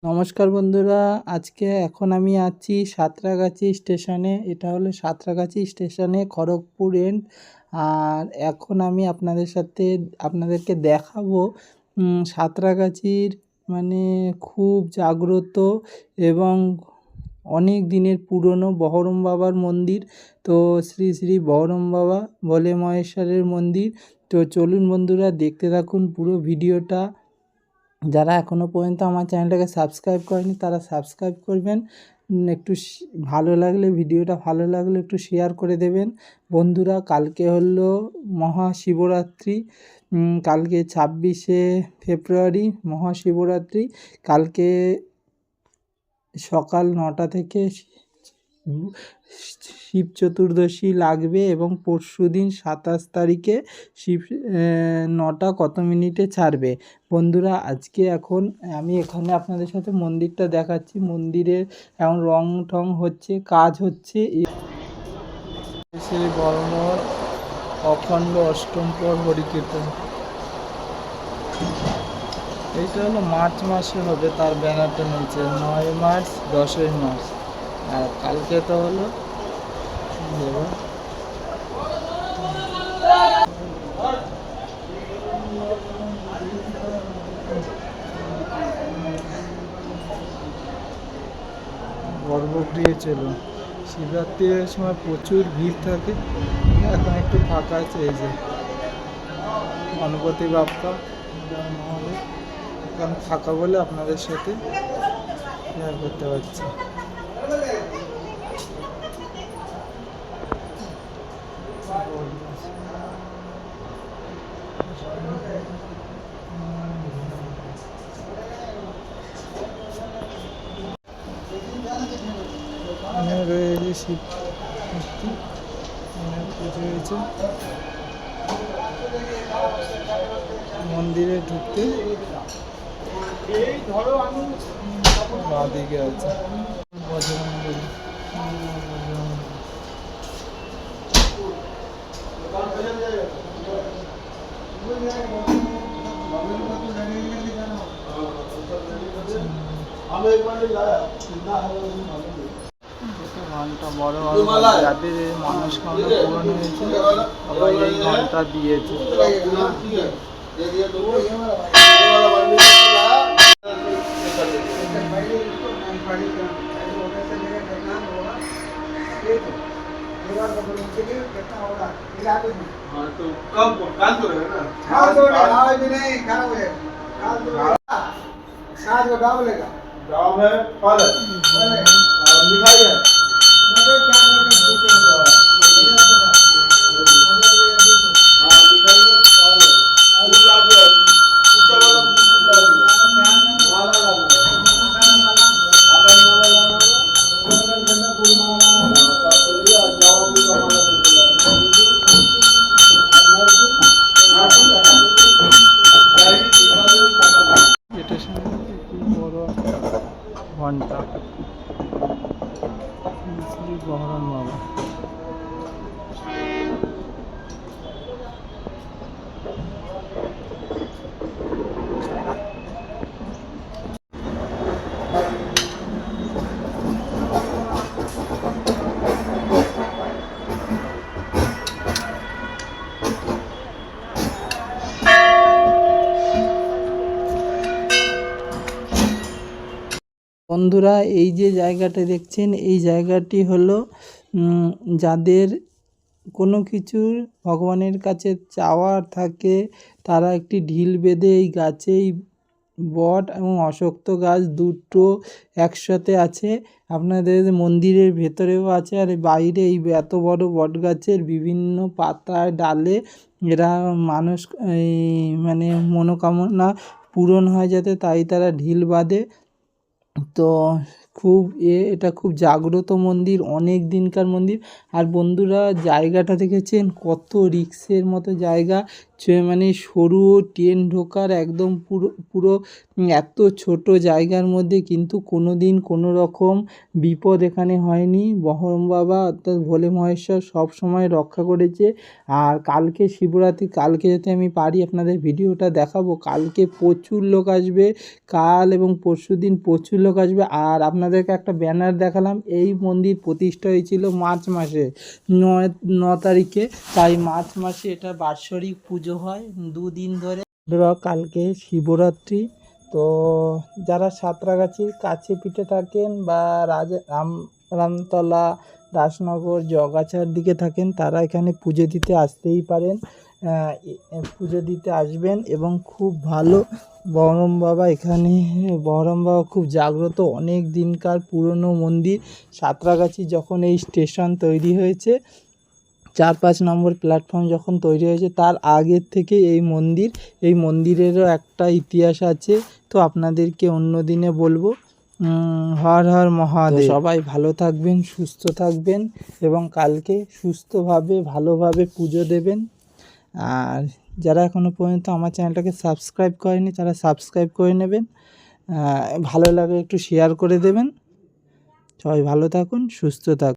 নমস্কার বন্ধুরা, এখন আমি আছি সাঁতরাগাছি স্টেশনে। এটা হলো সাঁতরাগাছি স্টেশনে খড়গপুর এন্ড। আর এখন আমি আপনাদেরকে দেখাবো সাঁতরাগাছির মানে খুব জাগ্রত এবং অনেক দিনের পুরনো বহরম বাবার মন্দির। তো শ্রী শ্রী বহরম বাবা ভোলে মহেশ্বরের মন্দির। তো চলুন বন্ধুরা, দেখতে থাকুন পুরো ভিডিওটা। যারা এখনও পর্যন্ত আমার চ্যানেলটাকে সাবস্ক্রাইব করেনি তারা সাবস্ক্রাইব করবেন। ভিডিওটা ভালো লাগলে একটু শেয়ার করে দেবেন বন্ধুরা। কালকে হলো মহাশিবরাত্রি, কালকে 26শে ফেব্রুয়ারি মহাশিবরাত্রি। কালকে সকাল 9টা থেকে শিব চতুর্দশী লাগবে এবং পরশু দিন 27 তারিখে শিব 9টা কত মিনিটে ছাড়বে বন্ধুরা। এখন আমি এখানে আপনাদের সাথে মন্দিরটা দেখাচ্ছি। মন্দিরের এখন রং টং হচ্ছে, কাজ হচ্ছে। শ্রী বর্মর অখণ্ড অষ্টম পর হরিকীর্তন, এইটা হলো মার্চ মাসে হবে, তার ব্যানারটা নিচে 9 মার্চ 10 মার্চ। আর কালকে তো হলো গর্ভগৃহে চলুন। শিবরাত্রির সময় প্রচুর ভিড় থাকে, এখন একটু ফাঁকা আছে। এই যে গণপতি বাপ্পা মহলে এখন ফাঁকা বলে আপনাদের সাথে শেয়ার করতে পারছি। রয়েছে শিব মূর্তি, পুজো হয়েছে। মন্দিরে ঢুকতে বাঁ দিকে আছে বজরঙ্গবলী। ঘন্টা বড় বড় যাদের মনস্কামনা পূরণ হয়েছে সবাই এই ঘন্টা দিয়েছে। गाँव है फल है और मिठाई है। ঘন্টা শ্রী বহরম বাবা। বন্ধুরা, এই যে জায়গাটা দেখছেন, এই জায়গাটি হলো যাদের কোনো কিছুর ভগবানের কাছে চাওয়ার থাকে তারা একটি ঢিল বেঁধে এই গাছেই, বট এবং অশ্বত্থ গাছ দুটো একসাথে আছে। আপনাদের মন্দিরের ভেতরেও আছে, আর বাইরে এই এত বড় বট গাছের বিভিন্ন পাতায় ডালে এরা মানুষ মানে মনোকামনা পূরণ হয় যাতে, তাই তারা ঢিল বাঁধে। তো খুব এটা খুব জাগ্রত মন্দির, অনেক দিনকার মন্দির। আর বন্ধুরা জায়গাটা দেখেছেন কত রিক্সের মতো জায়গা, মানে সরু ট্রেন ঢোকার একদম পুরো পুরো এত ছোট জায়গার মধ্যে কিন্তু কোনো দিন কোনো রকম বিপদ এখানে হয়নি। বহরম বাবা অর্থাৎ ভোলে মহেশ্বর সব সময় রক্ষা করেছে। আর কালকে শিবরাত্রি, কালকে যদি আমি পারি আপনাদের ভিডিওটা দেখাবো। কালকে প্রচুর লোক আসবে, কাল এবং পরশুদিন প্রচুর লোক আসবে। আর আপনাদেরকে একটা ব্যানার দেখালাম, এই মন্দির প্রতিষ্ঠা হয়েছিল মার্চ মাসে 9 তারিখে, তাই মার্চ মাসে এটা বাৎসরিক পুজো হয় 2 দিন ধরে। কালকে শিবরাত্রি, তো যারা সাঁতরাগাছির কাছে পিঠে থাকেন বা রামতলা, দাসনগর, জগাছার দিকে থাকেন তারা এখানে পুজো দিতে আসতেই পারেন। পুজো দিতে আসবেন এবং খুব ভালো বহরম বাবা, এখানে বহরম বাবা খুব জাগ্রত, অনেক দিনকার পুরনো মন্দির। সাঁতরাগাছি যখন এই স্টেশন তৈরি হয়েছে, 4-5 নম্বর প্ল্যাটফর্ম যখন তৈরি হয়েছে তার আগের থেকে এই মন্দিরেরও একটা ইতিহাস আছে, তো আপনাদেরকে অন্য দিনে বলবো। হর হর মহাদেব। সবাই ভালো থাকবেন, সুস্থ থাকবেন এবং কালকে সুস্থভাবে ভালোভাবে পুজো দেবেন। আর যারা এখনও পর্যন্ত আমার চ্যানেলটাকে সাবস্ক্রাইব করেনি তারা সাবস্ক্রাইব করে নেবেন, ভালো লাগে একটু শেয়ার করে দেবেন। সবাই ভালো থাকুন, সুস্থ থাকুন।